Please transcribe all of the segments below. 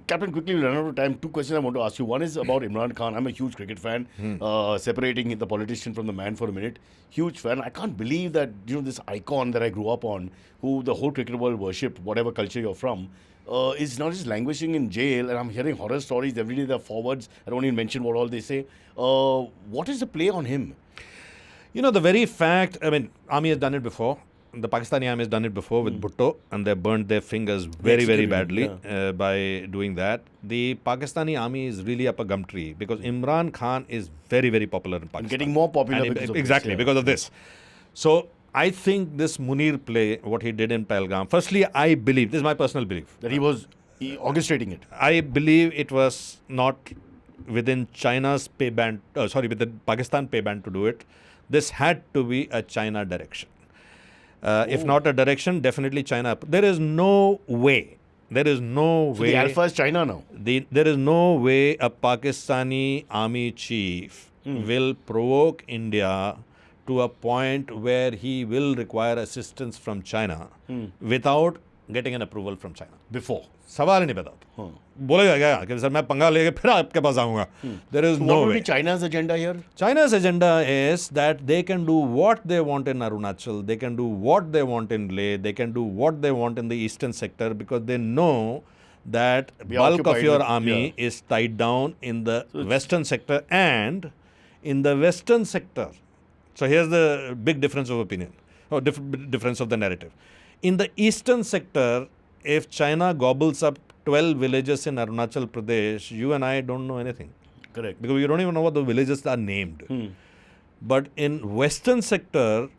Captain, quickly, we run out of time. Two questions I want to ask you. One is about Imran Khan. I'm a huge cricket fan. Separating the politician from the man for a minute. Huge fan. I can't believe that this icon that I grew up on, who the whole cricket world worship, whatever culture you're from, is now just languishing in jail. And I'm hearing horror stories every day. They're forwards. I don't even mention what all they say. What is the play on him? The very fact, army has done it before. The Pakistani army has done it before with Bhutto, and they burnt their fingers very, very badly by doing that. The Pakistani army is really up a gum tree because Imran Khan is very, very popular in Pakistan. And getting more popular because of this. So I think this Munir play, what he did in Pahalgam, firstly, I believe, this is my personal belief, that he was orchestrating it. I believe it was not within China's pay band, within Pakistan pay band to do it. This had to be a China direction. If not a direction, definitely China. There is no way. The alpha is China now. There is no way a Pakistani army chief will provoke India to a point where he will require assistance from China without getting an approval from China. Before. सवाल ही नहीं पैदा बोलेगा क्या कि sir मैं पंगा लेके फिर आपके पास आऊंगा. There is no way. What would be China's agenda here? China's agenda is that they can do what they want in Arunachal, they can do what they want in Leh, they can do what they want in the eastern sector because they know that bulk of your army is tied down in the western sector and in the western sector. So here's the big difference of opinion or difference of the narrative. In the eastern sector, if China gobbles up 12 villages in Arunachal Pradesh, you and I don't know anything. Correct. Because we don't even know what the villages are named. But in western sector,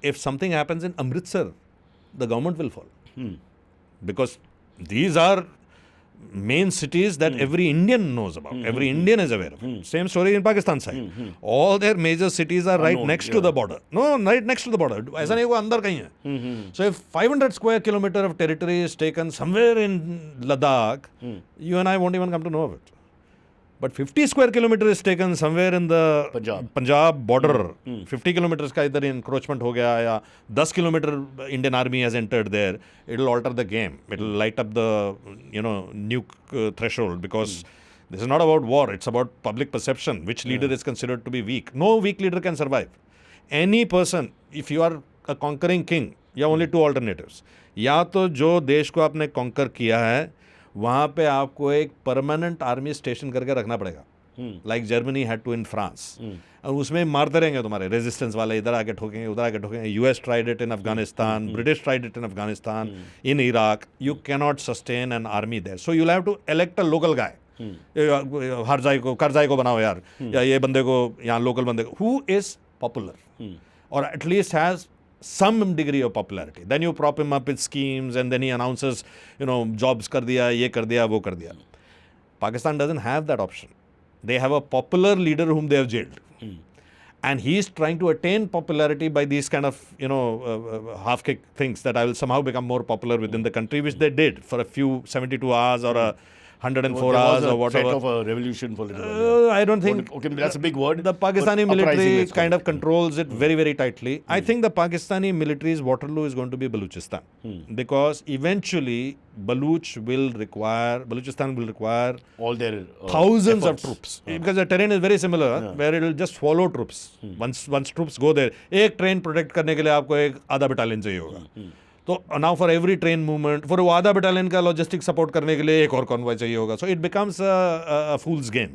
if something happens in Amritsar, the government will fall. Because these are main cities that every Indian knows about. Every Indian is aware of. Same story in Pakistan side. All their major cities are right next to the border. No, right next to the border. ऐसा नहीं वो अंदर कहीं है. So if 500 square kilometer of territory is taken somewhere in Ladakh, you and I won't even come to know of it. But 50 square kilometer is taken somewhere in the Punjab border. 50 kilometers का इधर encroachment हो गया या 10 kilometer Indian army has entered there. It will alter the game. It will light up the nuke threshold because this is not about war. It's about public perception. Which leader is considered to be weak? No weak leader can survive. Any person, if you are a conquering king, you have only two alternatives. या तो जो देश को आपने conquer किया है वहाँ पे आपको एक परमानेंट आर्मी स्टेशन करके रखना पड़ेगा like Germany had to in France और उसमें मारते रहेंगे तुम्हारे रेजिस्टेंस वाले इधर आके ठोकेंगे उधर आके ठोकेंगे US tried it in Afghanistan British tried it in Afghanistan in Iraq you can not sustain an army there so you have to elect a local guy Karzai को बनाओ यार या ये बंदे को यहाँ लोकल बंदे को हु इज पॉपुलर और at least has some degree of popularity. Then you prop him up with schemes and then he announces, jobs kar diya, ye kar diya, wo kar diya. Pakistan doesn't have that option. They have a popular leader whom they have jailed. And he is trying to attain popularity by these kind of, half-kick things that I will somehow become more popular within the country, which they did for a few 72 hours or a 104 hours or whatever. Threat of a revolution for a little while. I don't think... Okay, that's a big word. The Pakistani military kind of controls it very, very tightly. I think the Pakistani military's Waterloo is going to be Baluchistan. Because eventually Baluchistan will require all their thousands efforts. of troops. Because the terrain is very similar, where it will just follow troops. Once troops go there, एक train protect करने के लिए आपको एक आधा battalion चाहिए होगा. तो now for every train movement for वो आधा बटालियन का लॉजिस्टिक सपोर्ट करने के लिए एक और कॉन्वॉय चाहिए होगा so it becomes a fools game